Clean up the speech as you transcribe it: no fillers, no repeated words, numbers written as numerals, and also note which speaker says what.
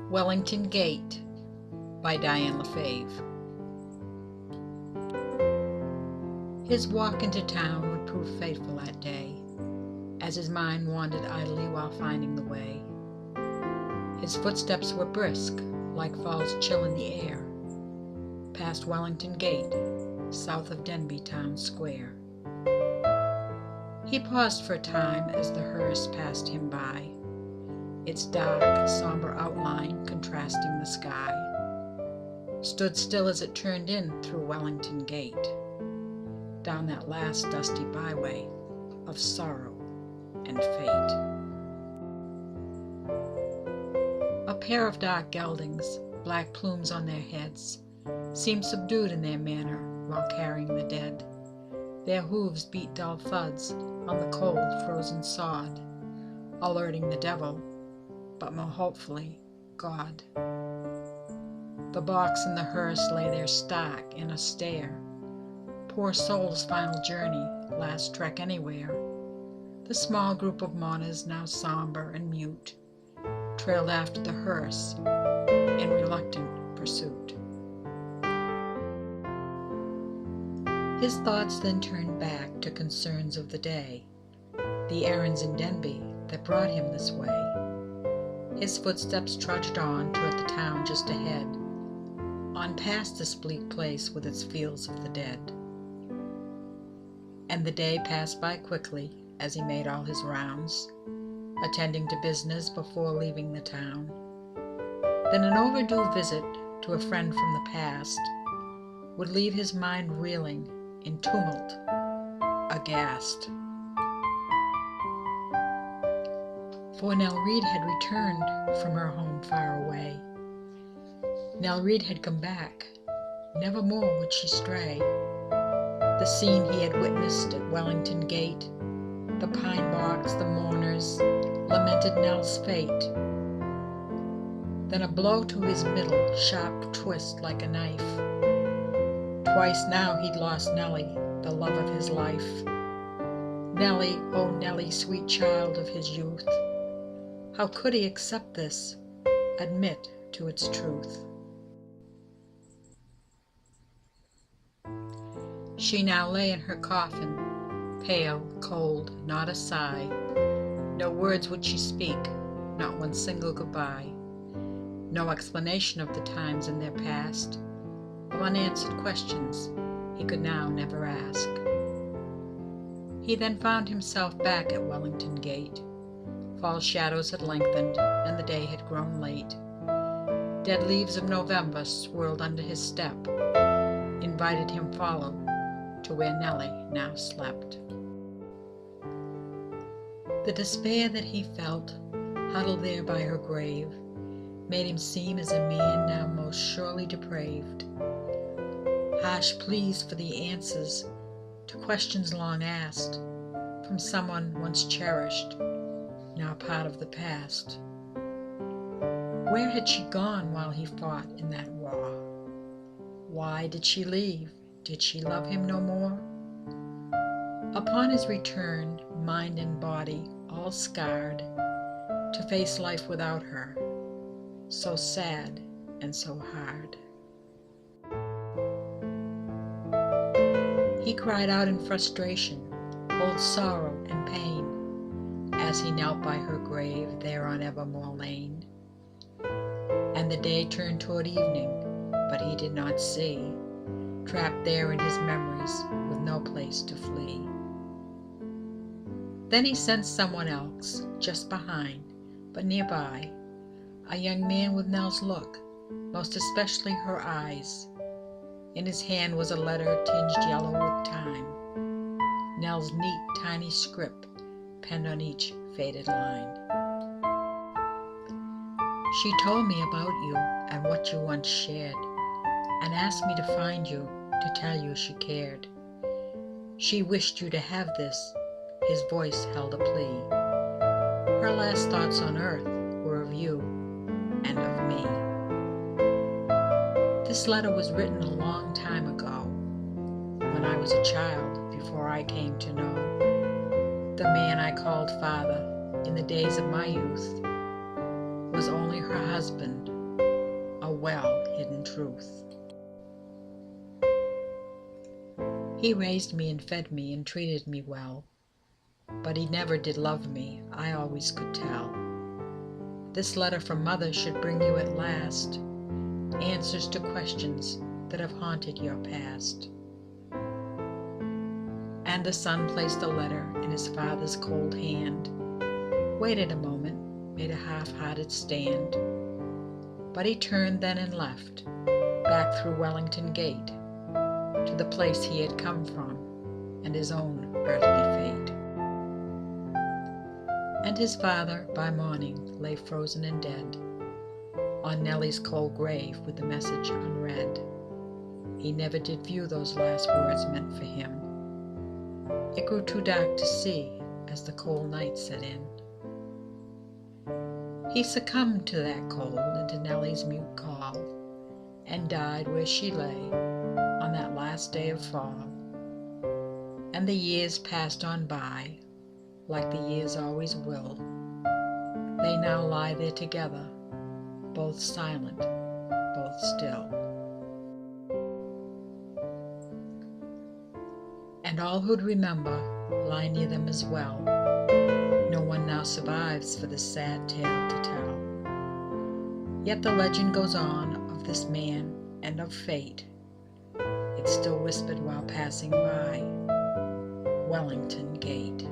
Speaker 1: Wellington Gate by Diane LaFave. His walk into town would prove fateful that day, as his mind wandered idly while finding the way. His footsteps were brisk, like fall's chill in the air, past Wellington Gate, south of Denby Town Square. He paused for a time as the hearse passed him by, its dark, somber outline contrasting the sky, stood still as it turned in through Wellington Gate, down that last dusty byway of sorrow and fate. A pair of dark geldings, black plumes on their heads, seemed subdued in their manner while carrying the dead. Their hooves beat dull thuds on the cold, frozen sod, alerting the devil, but more hopefully, God. The box and the hearse lay there stark and austere, poor soul's final journey, last trek anywhere. The small group of mourners, now somber and mute, trailed after the hearse in reluctant pursuit. His thoughts then turned back to concerns of the day, the errands in Denby that brought him this way. His footsteps trudged on toward the town just ahead, on past this bleak place with its fields of the dead. And the day passed by quickly as he made all his rounds, attending to business before leaving the town. Then an overdue visit to a friend from the past would leave his mind reeling in tumult, aghast. For Nell Reed had returned from her home far away. Nell Reed had come back, never more would she stray. The scene he had witnessed at Wellington Gate, the pine box, the mourners, lamented Nell's fate. Then a blow to his middle, sharp twist like a knife. Twice now he'd lost Nellie, the love of his life. Nellie, oh Nellie, sweet child of his youth. How could he accept this, admit to its truth? She now lay in her coffin, pale, cold, not a sigh. No words would she speak, not one single goodbye. No explanation of the times in their past, of unanswered questions he could now never ask. He then found himself back at Wellington Gate. Fall shadows had lengthened, and the day had grown late. Dead leaves of November swirled under his step, invited him follow to where Nellie now slept. The despair that he felt, huddled there by her grave, made him seem as a man now most surely depraved. Harsh pleas for the answers to questions long asked, from someone once cherished, now part of the past. Where had she gone while he fought in that war? Why did she leave? Did she love him no more? Upon his return, mind and body all scarred, to face life without her, so sad and so hard. He cried out in frustration, old sorrow and pain, as he knelt by her grave there on Evermore Lane. And the day turned toward evening, but he did not see, trapped there in his memories with no place to flee. Then he sensed someone else, just behind, but nearby, a young man with Nell's look, most especially her eyes. In his hand was a letter tinged yellow with time, Nell's neat, tiny script penned on each faded line. She told me about you and what you once shared, and asked me to find you, to tell you she cared. She wished you to have this, his voice held a plea. Her last thoughts on earth were of you and of me. This letter was written a long time ago, when I was a child, before I came to know. The man I called father in the days of my youth was only her husband well-hidden truth. He raised me and fed me and treated me well, but he never did love me, I always could tell. This letter from Mother should bring you at last answers to questions that have haunted your past. And the son placed the letter in his father's cold hand, waited a moment, made a half-hearted stand, but he turned then and left, back through Wellington Gate, to the place he had come from and his own earthly fate. And his father by morning lay frozen and dead on Nellie's cold grave with the message unread. He never did view those last words meant for him. It grew too dark to see as the cold night set in. He succumbed to that cold and to Nellie's mute call, and died where she lay on that last day of fall. And the years passed on by, like the years always will. They now lie there together, both silent, both still. And all who'd remember lie near them as well. No one now survives for the sad tale to tell. Yet the legend goes on of this man and of fate. It's still whispered while passing by Wellington Gate.